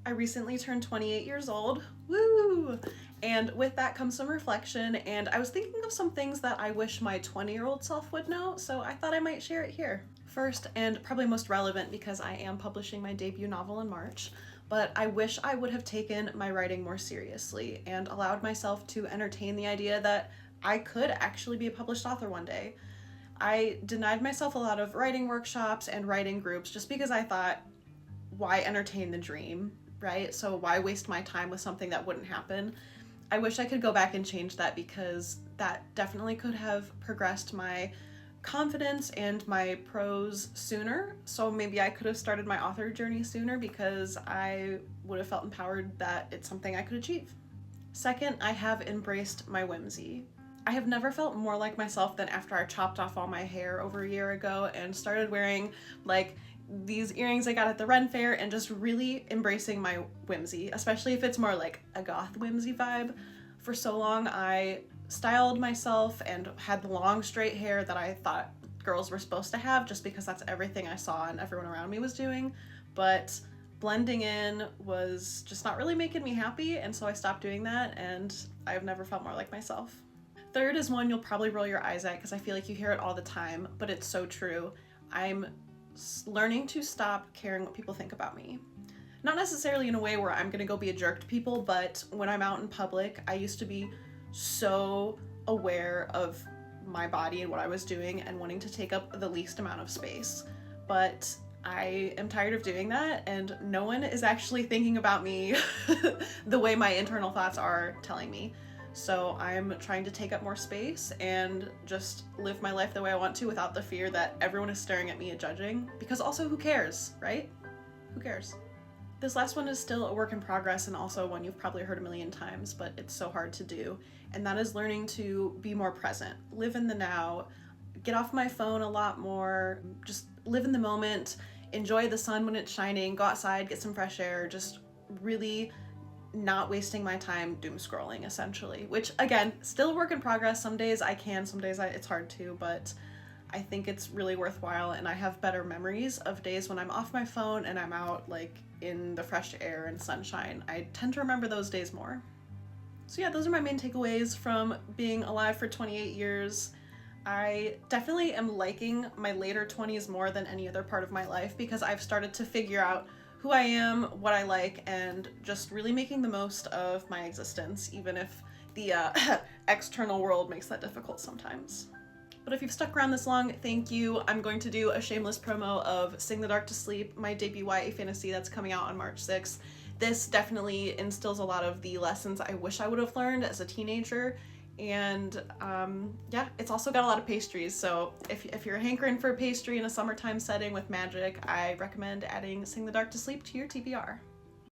I recently turned 28 years old. Woo! And with that comes some reflection, and I was thinking of some things that I wish my 20-year-old self would know, so I thought I might share it here. First, and probably most relevant because I am publishing my debut novel in March, but I wish I would have taken my writing more seriously and allowed myself to entertain the idea that I could actually be a published author one day. I denied myself a lot of writing workshops and writing groups just because I thought, why entertain the dream, right? So why waste my time with something that wouldn't happen? I wish I could go back and change that because that definitely could have progressed my confidence and my prose sooner. So maybe I could have started my author journey sooner because I would have felt empowered that it's something I could achieve. Second, I have embraced my whimsy. I have never felt more like myself than after I chopped off all my hair over a year ago and started wearing like these earrings I got at the Ren Fair and just really embracing my whimsy, especially if it's more like a goth whimsy vibe. For so long, I styled myself and had the long straight hair that I thought girls were supposed to have just because that's everything I saw and everyone around me was doing. But blending in was just not really making me happy, and so I stopped doing that, and I've never felt more like myself. Third is one you'll probably roll your eyes at because I feel like you hear it all the time, but it's so true. I'm learning to stop caring what people think about me. Not necessarily in a way where I'm gonna go be a jerk to people, but when I'm out in public, I used to be so aware of my body and what I was doing and wanting to take up the least amount of space. But I am tired of doing that, and no one is actually thinking about me the way my internal thoughts are telling me. So I'm trying to take up more space and just live my life the way I want to without the fear that everyone is staring at me and judging. Because also, who cares, right? Who cares? This last one is still a work in progress and also one you've probably heard a million times, but it's so hard to do. And that is learning to be more present, live in the now, get off my phone a lot more, just live in the moment, enjoy the sun when it's shining, go outside, get some fresh air, just really not wasting my time doom scrolling essentially, which again, still a work in progress. Some days I can, some days it's hard to, but I think it's really worthwhile, and I have better memories of days when I'm off my phone and I'm out like in the fresh air and sunshine. I tend to remember those days more. So yeah, those are my main takeaways from being alive for 28 years. I definitely am liking my later 20s more than any other part of my life because I've started to figure out who I am, what I like, and just really making the most of my existence, even if the external world makes that difficult sometimes. But if you've stuck around this long, thank you. I'm going to do a shameless promo of Sing the Dark to Sleep, my debut YA fantasy that's coming out on March 6th. This definitely instills a lot of the lessons I wish I would have learned as a teenager. And yeah, it's also got a lot of pastries, so if you're hankering for a pastry in a summertime setting with magic, I recommend adding Sing the Dark to Sleep to your TBR.